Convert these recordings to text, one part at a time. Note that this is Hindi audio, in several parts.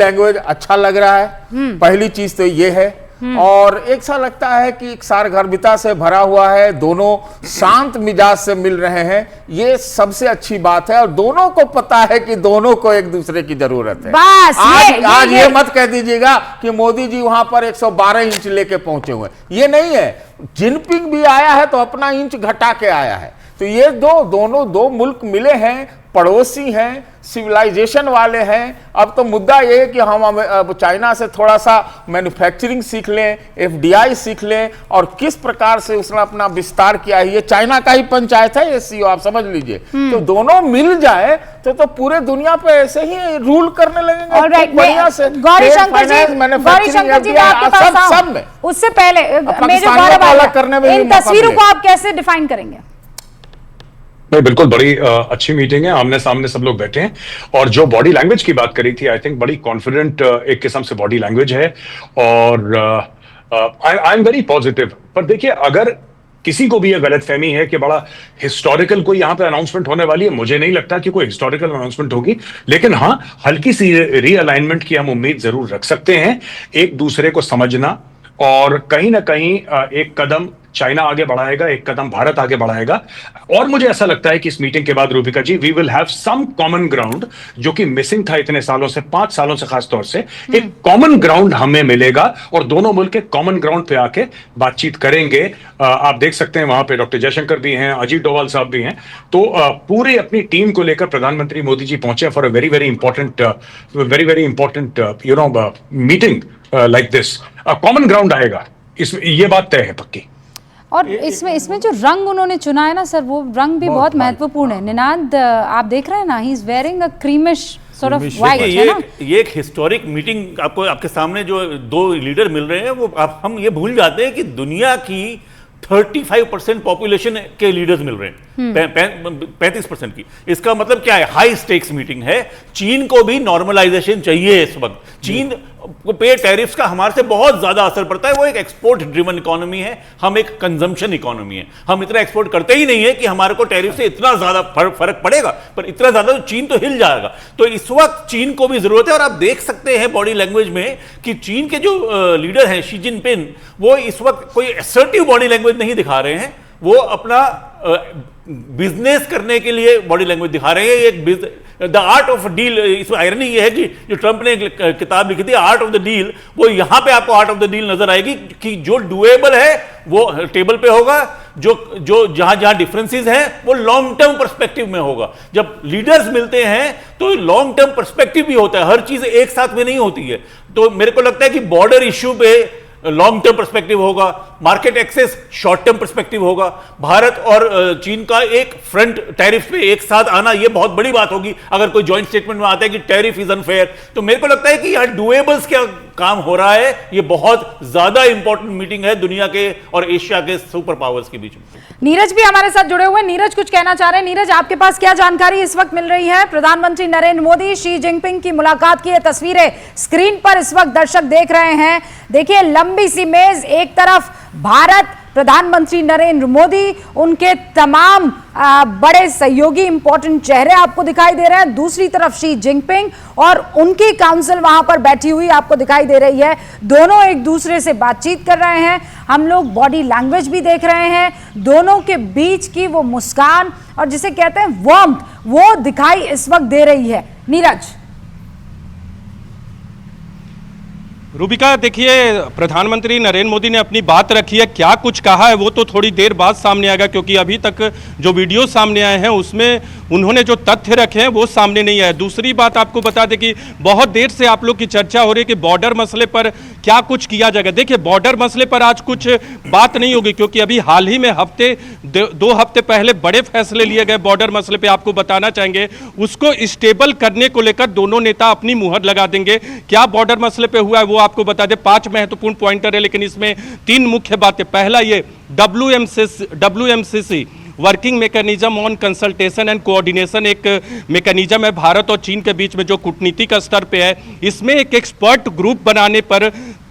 लैंग्वेज अच्छा लग रहा है, पहली चीज तो ये है। और एक सा लगता है कि एक सारगर्भिता से भरा हुआ है, दोनों शांत मिजाज से मिल रहे हैं, ये सबसे अच्छी बात है। और दोनों को पता है कि दोनों को एक दूसरे की जरूरत है। बस आज ये मत कह दीजिएगा कि मोदी जी वहां पर 112 इंच लेके पहुंचे हुए, ये नहीं है। जिनपिंग भी आया है तो अपना इंच घटा के आया है। तो ये दोनों दो मुल्क मिले हैं, पड़ोसी हैं, सिविलाइजेशन वाले हैं। अब तो मुद्दा ये है कि हम अब चाइना से थोड़ा सा मैन्युफैक्चरिंग सीख लें, एफडीआई सीख लें, और किस प्रकार से उसने अपना विस्तार किया है। ये चाइना का ही पंचायत है ये सीओ, आप समझ लीजिए। तो दोनों मिल जाए तो पूरे दुनिया पे ऐसे ही रूल करने लगेंगे बढ़िया से। गौरी शंकर जी सब में। उससे पहले इन तस्वीरों को आप कैसे डिफाइन करेंगे? नहीं, बिल्कुल बड़ी अच्छी मीटिंग है, आमने सामने सब लोग बैठे हैं। और जो बॉडी लैंग्वेज की बात करी थी, आई थिंक बड़ी कॉन्फिडेंट एक किस्म से बॉडी लैंग्वेज है। और आई एम वेरी पॉजिटिव। पर देखिए, अगर किसी को भी यह गलतफहमी है कि बड़ा हिस्टोरिकल कोई यहां पे अनाउंसमेंट होने वाली है, मुझे नहीं लगता कि कोई हिस्टोरिकल अनाउंसमेंट होगी। लेकिन हाँ, हल्की सी रीअलाइनमेंट की हम उम्मीद जरूर रख सकते हैं। एक दूसरे को समझना, और कहीं ना कहीं एक कदम चाइना आगे बढ़ाएगा, एक कदम भारत आगे बढ़ाएगा। और मुझे ऐसा लगता है कि इस मीटिंग के बाद Rubika ji, we will have some common ground, जो कि मिसिंग था इतने सालों से, 5 सालों से खास तौर से। एक कॉमन ग्राउंड हमें मिलेगा और दोनों मुल्क के कॉमन ग्राउंड पे आके बातचीत करेंगे। आप देख सकते हैं वहां पे डॉक्टर जयशंकर भी हैं, अजीत डोभाल साहब भी हैं। तो पूरे अपनी टीम को लेकर प्रधानमंत्री मोदी जी पहुंचे for a very very important meeting like this. Common ground आएगा, इसमें ये बात तय है पक्की। और इसमें जो रंग उन्होंने चुना है ना सर, वो रंग भी बहुत महत्वपूर्ण है। निनाद, आप देख रहे हैं ना, he is wearing a creamish sort of white, है ना? ये एक हिस्टोरिक मीटिंग आपके सामने जो दो लीडर मिल रहे हैं, वो हम ये भूल जाते हैं कि दुनिया की 35% पॉपुलेशन के लीडर्स मिल रहे हैं, 35% की। इसका मतलब क्या है? हाई स्टेक्स मीटिंग है। चीन को भी नॉर्मलाइजेशन चाहिए इस वक्त। चीन पे टैरिफ्स का हमारे से बहुत ज्यादा असर पड़ता है। वो एक एक्सपोर्ट ड्रिवन इकोनॉमी है, हम एक कंजम्पशन इकोनॉमी है। हम इतना एक्सपोर्ट करते ही नहीं है कि हमारे को टैरिफ से इतना ज्यादा फर्क पड़ेगा, पर इतना ज्यादा तो चीन तो हिल जाएगा। तो इस वक्त चीन को भी जरूरत है। और आप देख सकते हैं बॉडी लैंग्वेज में कि चीन के जो लीडर हैं शी जिनपिंग, वो इस वक्त कोई असर्टिव बॉडी लैंग्वेज नहीं दिखा रहे हैं। वो अपना बिजनेस करने के लिए बॉडी लैंग्वेज दिखा रहे हैं। एक द आर्ट ऑफ डील, इसमें आयरनी ये है कि जो ट्रंप ने एक किताब लिखी थी आर्ट ऑफ द डील, वो यहां पे आपको आर्ट ऑफ द डील नजर आएगी कि जो डुएबल है वो टेबल पे होगा, जो जहां डिफरेंसेस हैं वो लॉन्ग टर्म पर्सपेक्टिव में होगा। जब लीडर्स मिलते हैं तो लॉन्ग टर्म पर्सपेक्टिव भी होता है, हर चीज एक साथ में नहीं होती है। तो मेरे को लगता है कि बॉर्डर इश्यू पे लॉन्ग टर्म पर्सपेक्टिव होगा, market access short term perspective होगा। भारत और चीन का एक फ्रंट टैरिफ पे एक साथ आना, ये बहुत बड़ी बात होगी अगर कोई जॉइंट स्टेटमेंट में आता है कि टैरिफ इज अनफेयर। तो मेरे को लगता है कि यहां डुएबल्स क्या काम हो रहा है, ये बहुत ज्यादा इंपॉर्टेंट मीटिंग है दुनिया के और एशिया के सुपर पावर्स के बीच में। नीरज भी हमारे साथ जुड़े हुए हैं। नीरज कुछ कहना चाह रहे हैं। नीरज, आपके पास क्या जानकारी इस वक्त मिल रही है? प्रधानमंत्री नरेंद्र मोदी शी जिनपिंग की मुलाकात की ये तस्वीरें स्क्रीन पर इस वक्त दर्शक देख रहे हैं। देखिए, लंबी सी मेज, एक तरफ भारत, प्रधानमंत्री नरेंद्र मोदी, उनके तमाम बड़े सहयोगी इंपॉर्टेंट चेहरे आपको दिखाई दे रहे हैं। दूसरी तरफ शी जिनपिंग और उनकी काउंसिल वहां पर बैठी हुई आपको दिखाई दे रही है। दोनों एक दूसरे से बातचीत कर रहे हैं। हम लोग बॉडी लैंग्वेज भी देख रहे हैं। दोनों के बीच की वो मुस्कान और जिसे कहते हैं वार्मथ, वो दिखाई इस वक्त दे रही है। नीरज, रूबिका, देखिए, प्रधानमंत्री नरेंद्र मोदी ने अपनी बात रखी है। क्या कुछ कहा है वो तो थोड़ी देर बाद सामने आएगा, क्योंकि अभी तक जो वीडियो सामने आए हैं उसमें उन्होंने जो तथ्य रखे हैं वो सामने नहीं आए। दूसरी बात आपको बता दें कि बहुत देर से आप लोग की चर्चा हो रही है कि बॉर्डर मसले पर क्या कुछ किया जाएगा। देखिए, बॉर्डर मसले पर आज कुछ बात नहीं होगी, क्योंकि अभी हाल ही में दो हफ्ते पहले बड़े फैसले लिए गए बॉर्डर मसले पे। आपको बताना चाहेंगे उसको स्टेबल करने को लेकर दोनों नेता अपनी मुहर लगा देंगे। क्या बॉर्डर मसले पे हुआ है वो आपको बता दें। 5 महत्वपूर्ण पॉइंटर है, लेकिन इसमें 3 मुख्य बातें। पहला, ये WMCC working mechanism on consultation and coordination एक मैकेनिज्म है भारत और चीन के बीच में जो कूटनीतिक स्तर पे है। इसमें एक एक्सपर्ट ग्रुप बनाने पर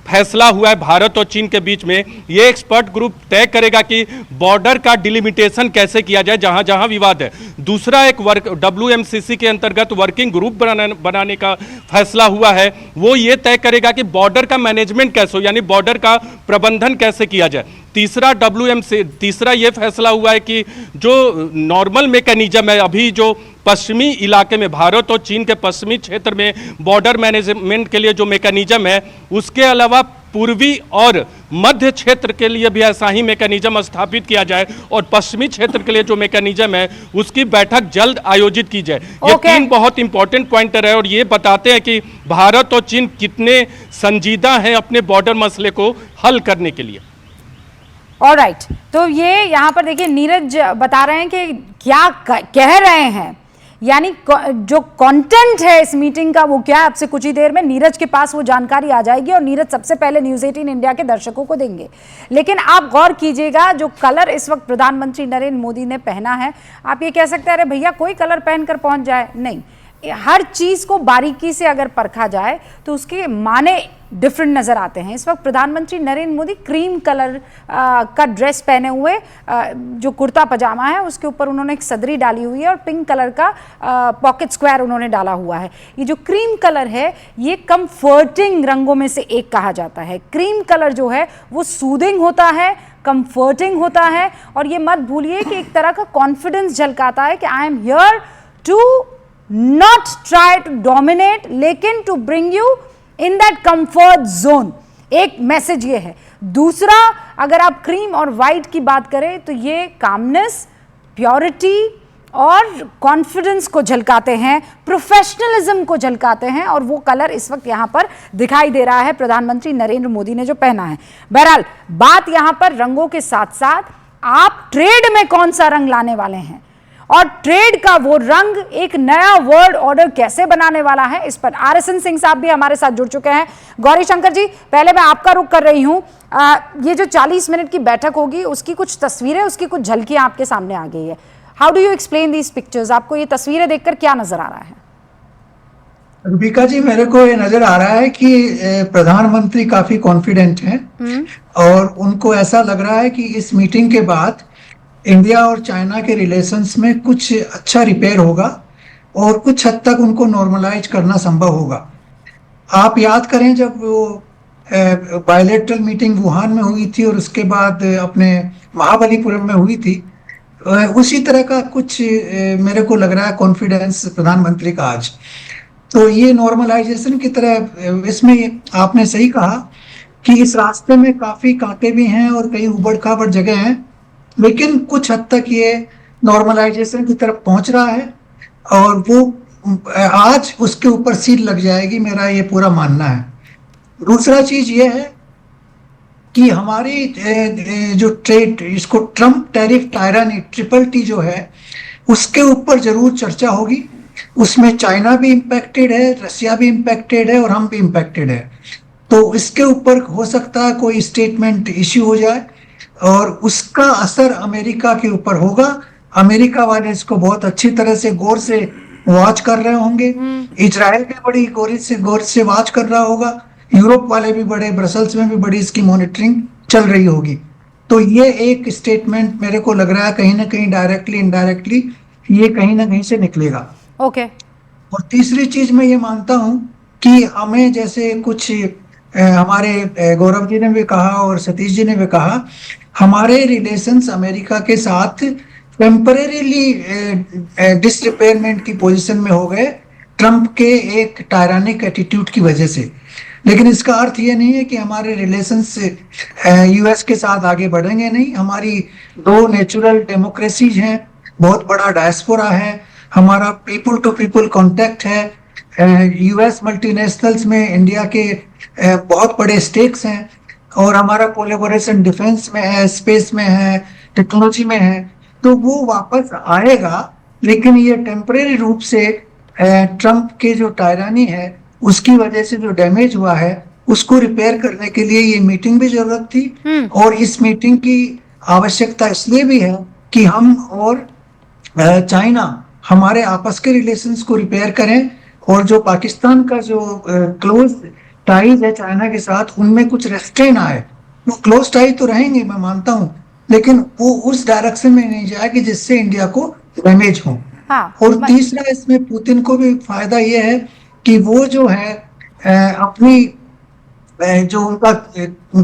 फैसला हुआ है भारत और चीन के बीच में, ये एक्सपर्ट ग्रुप तय करेगा कि बॉर्डर का डिलिमिटेशन कैसे किया जाए जहां जहां विवाद है। दूसरा एक WMCC के अंतर्गत वर्किंग ग्रुप बनाने का फैसला हुआ है, वो ये तय करेगा कि बॉर्डर का मैनेजमेंट कैसे हो, यानी बॉर्डर का प्रबंधन कैसे किया जाए। तीसरा ये फैसला हुआ है कि जो नॉर्मल मैकेनिज्म है, अभी जो पश्चिमी इलाके में, भारत और चीन के पश्चिमी क्षेत्र में बॉर्डर मैनेजमेंट के लिए जो मैकेनिज्म है, उसके अलावा पूर्वी और मध्य क्षेत्र के लिए भी ऐसा ही मैकेनिज्म स्थापित किया जाए और पश्चिमी क्षेत्र के लिए जो मैकेनिज्म है उसकी बैठक जल्द आयोजित की जाए। ये तीन बहुत इंपॉर्टेंट पॉइंटर है और ये बताते हैं कि भारत और चीन कितने संजीदा हैं अपने बॉर्डर मसले को हल करने के लिए। ऑलराइट, तो ये यहाँ पर देखिए नीरज बता रहे हैं कि क्या कह रहे हैं, यानी जो कंटेंट है इस मीटिंग का वो क्या है। आपसे कुछ ही देर में नीरज के पास वो जानकारी आ जाएगी और नीरज सबसे पहले न्यूज़ 18 इंडिया के दर्शकों को देंगे। लेकिन आप गौर कीजिएगा, जो कलर इस वक्त प्रधानमंत्री नरेंद्र मोदी ने पहना है, आप ये कह सकते हैं अरे भैया कोई कलर पहनकर पहुंच जाए, नहीं, हर चीज को बारीकी से अगर परखा जाए तो उसके माने डिफरेंट नजर आते हैं। इस वक्त प्रधानमंत्री नरेंद्र मोदी क्रीम कलर का ड्रेस पहने हुए, जो कुर्ता पजामा है उसके ऊपर उन्होंने एक सदरी डाली हुई है और पिंक कलर का पॉकेट स्क्वायर उन्होंने डाला हुआ है। ये जो क्रीम कलर है ये कंफर्टिंग रंगों में से एक कहा जाता है। क्रीम कलर जो है वो सूदिंग होता है, कंफर्टिंग होता है और ये मत भूलिए कि एक तरह का कॉन्फिडेंस झलकाता है कि I am here to not try to dominate लेकिन to bring you in that comfort zone. एक मैसेज ये है। दूसरा, अगर आप क्रीम और वाइट की बात करें तो ये कामनेस, प्योरिटी और कॉन्फिडेंस को झलकाते हैं, प्रोफेशनलिज्म को झलकाते हैं और वो कलर इस वक्त यहां पर दिखाई दे रहा है प्रधानमंत्री नरेंद्र मोदी ने जो पहना है। बहरहाल बात यहां पर रंगों के साथ साथ आप ट्रेड में कौन सा रंग लाने वाले हैं और ट्रेड का वो रंग एक नया वर्ल्ड ऑर्डर कैसे बनाने वाला है, इस पर RSN सिंह साहब भी हमारे साथ जुड़ चुके हैं। गौरी शंकर जी, पहले मैं आपका रुख कर रही हूं। ये जो 40 मिनट की बैठक होगी उसकी कुछ तस्वीरें, उसकी कुछ झलकियां आपके सामने आ गई है। How do you explain these pictures? आपको ये तस्वीरें देखकर क्या नजर आ रहा है? रूबिका जी, मेरे को ये नजर आ रहा है कि प्रधानमंत्री काफी कॉन्फिडेंट हैं और उनको ऐसा लग रहा है कि इस मीटिंग के बाद इंडिया और चाइना के रिलेशंस में कुछ अच्छा रिपेयर होगा और कुछ हद तक उनको नॉर्मलाइज करना संभव होगा। आप याद करें जब वो बायलैटरल मीटिंग वुहान में हुई थी और उसके बाद अपने महाबलीपुरम में हुई थी, उसी तरह का कुछ मेरे को लग रहा है कॉन्फिडेंस प्रधानमंत्री का आज। तो ये नॉर्मलाइजेशन की तरह, इसमें आपने सही कहा कि इस रास्ते में काफी कांटे भी हैं और कई उबड़ खाबड़ जगह हैं, लेकिन कुछ हद तक ये नॉर्मलाइजेशन की तरफ पहुंच रहा है और वो आज उसके ऊपर सील लग जाएगी, मेरा ये पूरा मानना है। दूसरा चीज ये है कि हमारी जो ट्रेड, इसको ट्रम्प टैरिफ टायरानी TTT जो है उसके ऊपर जरूर चर्चा होगी। उसमें चाइना भी इम्पैक्टेड है, रसिया भी इम्पैक्टेड है और हम भी इम्पैक्टेड है। तो इसके ऊपर हो सकता है कोई स्टेटमेंट इश्यू हो जाए और उसका असर अमेरिका के ऊपर होगा। अमेरिका वाले इसको बहुत अच्छी तरह से गौर से वॉच कर रहे होंगे। इजराइल भी बड़ी गौर से वॉच कर रहा होगा। यूरोप वाले भी बड़े, ब्रसल्स में भी बड़ी इसकी मॉनिटरिंग चल रही होगी। तो ये एक स्टेटमेंट मेरे को लग रहा है कहीं ना कहीं डायरेक्टली इनडायरेक्टली ये कहीं ना कहीं से निकलेगा। ओके। और तीसरी चीज मैं ये मानता हूं कि हमें, जैसे कुछ हमारे गौरव जी ने भी कहा और सतीश जी ने भी कहा, हमारे रिलेशंस अमेरिका के साथ टेम्परेरीली डिसरिपेयरमेंट की पोजीशन में हो गए ट्रम्प के एक टायरानिक एटीट्यूड की वजह से। लेकिन इसका अर्थ ये नहीं है कि हमारे रिलेशंस यूएस के साथ आगे बढ़ेंगे, नहीं। हमारी दो नेचुरल डेमोक्रेसीज हैं, बहुत बड़ा डायस्पोरा है, हमारा पीपल टू पीपल कांटेक्ट है। यूएस मल्टीनेशनल्स में इंडिया के बहुत बड़े स्टेक्स हैं और हमारा कोलैबोरेशन डिफेंस में है, स्पेस में है, टेक्नोलॉजी में है। तो वो वापस आएगा, लेकिन ये टेम्परेरी रूप से ट्रम्प के जो टायरानी है उसकी वजह से जो डैमेज हुआ है उसको रिपेयर करने के लिए ये मीटिंग भी जरूरत थी। और इस मीटिंग की आवश्यकता इसलिए भी है कि हम और चाइना हमारे आपस के रिलेशंस को रिपेयर करें और जो पाकिस्तान का जो क्लोज टाइज है चाइना के साथ उनमें कुछ रेस्ट्रेन आए। वो क्लोज टाइज तो रहेंगे, मैं मानता हूँ, लेकिन वो उस डायरेक्शन में नहीं जाए कि जिससे इंडिया को डैमेज हो। हाँ, और तीसरा, इसमें पुतिन को भी फायदा ये है कि वो जो है अपनी जो उनका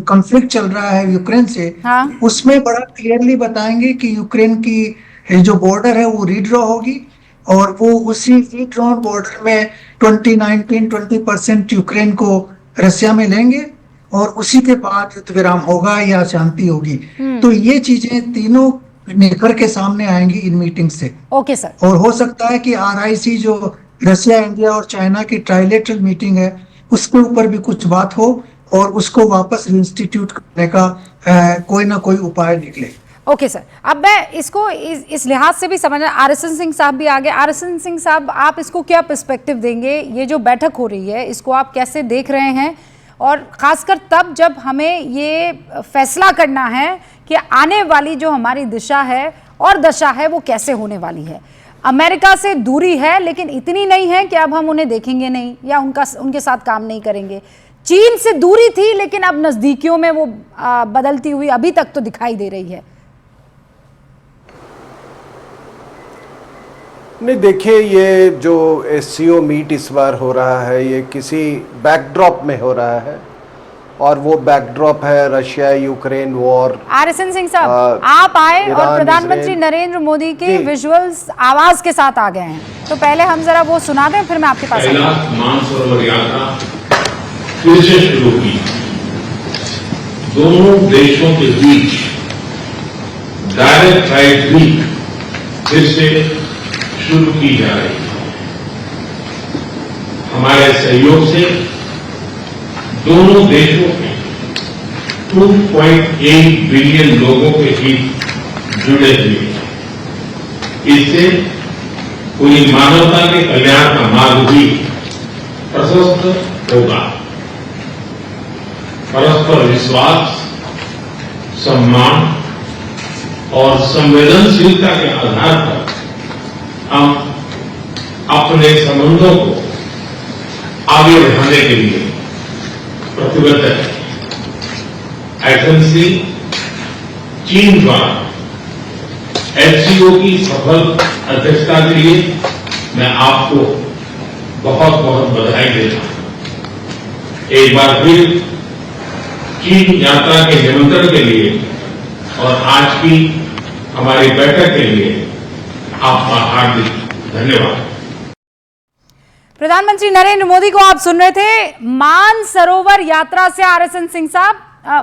कॉन्फ्लिक्ट चल रहा है यूक्रेन से, हाँ। उसमें बड़ा क्लियरली बताएंगे कि यूक्रेन की जो बॉर्डर है वो रीड्रॉ होगी, और वो उसी रीड्रॉन बॉर्डर में 20% यूक्रेन को रसिया में लेंगे, और उसी के बाद युद्ध विराम होगा या शांति होगी। तो ये चीजें तीनों निखर के सामने आएंगी इन मीटिंग से। Okay sir. और हो सकता है कि RIC जो रसिया, इंडिया और चाइना की ट्राइलेटरल मीटिंग है, उसके ऊपर भी कुछ बात हो और उसको वापस इंस्टीट्यूट करने का कोई ना कोई उपाय निकले। ओके सर, अब मैं इसको इस लिहाज से भी समझना, RSN सिंह साहब भी आगे। RSN सिंह साहब, आप इसको क्या पर्सपेक्टिव देंगे? ये जो बैठक हो रही है, इसको आप कैसे देख रहे हैं? और खासकर तब जब हमें ये फैसला करना है कि आने वाली जो हमारी दिशा है और दशा है वो कैसे होने वाली है। अमेरिका से दूरी है, लेकिन इतनी नहीं है कि अब हम उन्हें देखेंगे नहीं या उनके साथ काम नहीं करेंगे। चीन से दूरी थी, लेकिन अब नजदीकियों में वो बदलती हुई अभी तक तो दिखाई दे रही है। नहीं, देखिए, ये जो SCO मीट इस बार हो रहा है, ये किसी बैकड्रॉप में हो रहा है, और वो बैकड्रॉप है Russia Ukraine war. RSN Singh साहब, आप आए और प्रधानमंत्री नरेंद्र मोदी के विजुअल्स आवाज के साथ आ गए हैं, तो पहले हम जरा वो सुना दें, फिर मैं आपके पास कैलाश मानसरोवर यात्रा फिर से शुरू की। दोनों देशों के बीच डायरेक्ट फ्लाइट भी फिर से शुरू की जा रही है। हमारे सहयोग से दोनों देशों के 2.8 बिलियन लोगों के हित जुड़े हुए हैं। इससे पूरी मानवता के कल्याण का मार्ग भी प्रशस्त होगा। परस्पर विश्वास, सम्मान और संवेदनशीलता के आधार पर हम अपने संबंधों को आगे बढ़ाने के लिए प्रतिबद्ध है। एजेंसी चीन द्वारा SCO की सफल अध्यक्षता के लिए मैं आपको बहुत बहुत बधाई देता हूं। एक बार फिर चीन यात्रा के निमंत्रण के लिए और आज की हमारी बैठक के लिए आपका हार्दिक धन्यवाद। प्रधानमंत्री नरेंद्र मोदी को आप सुन रहे थे मानसरोवर यात्रा से। RSN सिंह साहब,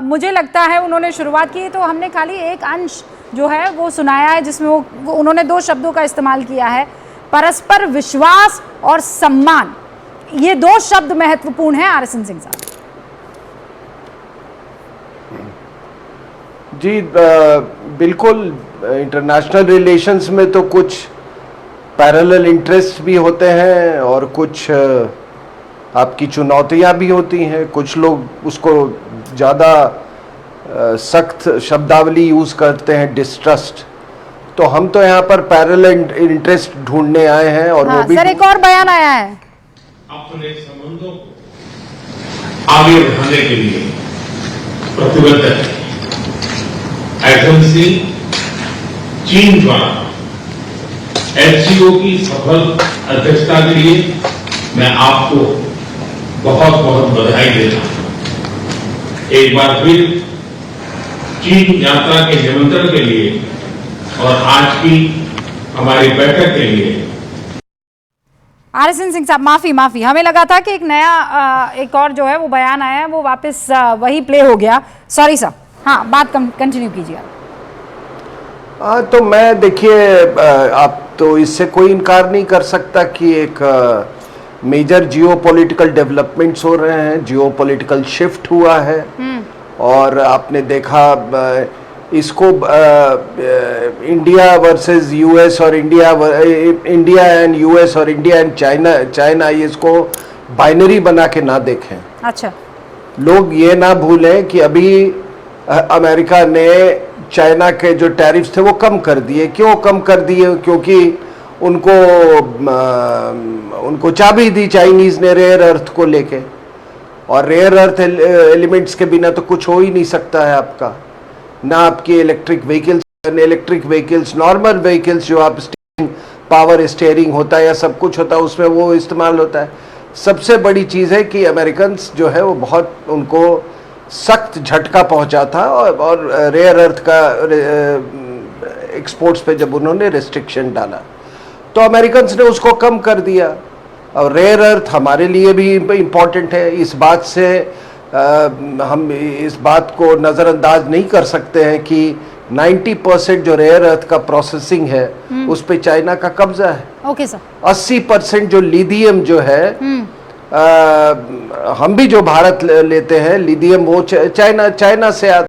मुझे लगता है उन्होंने शुरुआत की तो हमने खाली एक अंश जो है वो सुनाया है, जिसमें वो उन्होंने 2 शब्दों का इस्तेमाल किया है, परस्पर विश्वास और सम्मान। ये 2 शब्द महत्वपूर्ण हैं RSN सिंह साहब। जी, बिल्कुल। इंटरनेशनल रिलेशंस में तो कुछ पैरेलल इंटरेस्ट भी होते हैं और कुछ आपकी चुनौतियां भी होती हैं। कुछ लोग उसको ज़्यादा सख्त शब्दावली यूज़ करते हैं, डिस्ट्रस्ट। तो हम तो यहाँ पर पैरेलल इंटरेस्ट ढूंढने आए हैं। और हाँ, वो भी सर, एक और बयान आया है। अपने संबंधों को आगे बढ़ाने के लिए प्रतिबद्ध है। एजेंसी चीन द्वारा SCO की सफल अध्यक्षता के लिए मैं आपको बहुत बहुत बधाई देता हूं। एक बार फिर चीन यात्रा के निमंत्रण के लिए और आज की हमारी बैठक के लिए। RSN सिंह साहब, माफी, हमें लगा था कि एक नया एक और जो है वो बयान आया है, वो वापस वही प्ले हो गया। सॉरी साहब। हाँ, बात कंटिन्यू कीजिए। तो मैं, देखिए, आप तो इससे कोई इनकार नहीं कर सकता कि एक मेजर जियोपॉलिटिकल डेवलपमेंट्स हो रहे हैं, जियोपॉलिटिकल शिफ्ट हुआ है। और आपने देखा इसको इंडिया वर्सेस US और इंडिया एंड US और इंडिया एंड चाइना ये इसको बाइनरी बना के ना देखें। अच्छा, लोग ये ना भूलें कि अभी अमेरिका ने चाइना के जो टैरिफ्स थे वो कम कर दिए। क्यों कम कर दिए? क्योंकि उनको चाबी दी चाइनीज ने रेयर अर्थ को लेके। और रेयर अर्थ एलिमेंट्स के बिना तो कुछ हो ही नहीं सकता है आपका, ना आपकी इलेक्ट्रिक व्हीकल्स, नॉर्मल व्हीकल्स जो आप पावर स्टीयरिंग होता है या सब कुछ होता है उसमें वो इस्तेमाल होता है। सबसे बड़ी चीज़ है कि अमेरिकन्स जो है वो बहुत उनको सख्त झटका पहुंचा था और रेयर अर्थ का एक्सपोर्ट्स पे जब उन्होंने रिस्ट्रिक्शन डाला तो अमेरिकन्स ने उसको कम कर दिया। और रेयर अर्थ हमारे लिए भी इम्पॉर्टेंट है, इस बात से हम इस बात को नज़रअंदाज नहीं कर सकते हैं कि 90% जो रेयर अर्थ का प्रोसेसिंग है उस पे चाइना का कब्जा है। Okay sir. 80% जो लिथियम जो है हम भी जो भारत लेते हैं लिथियम वो चाइना से आता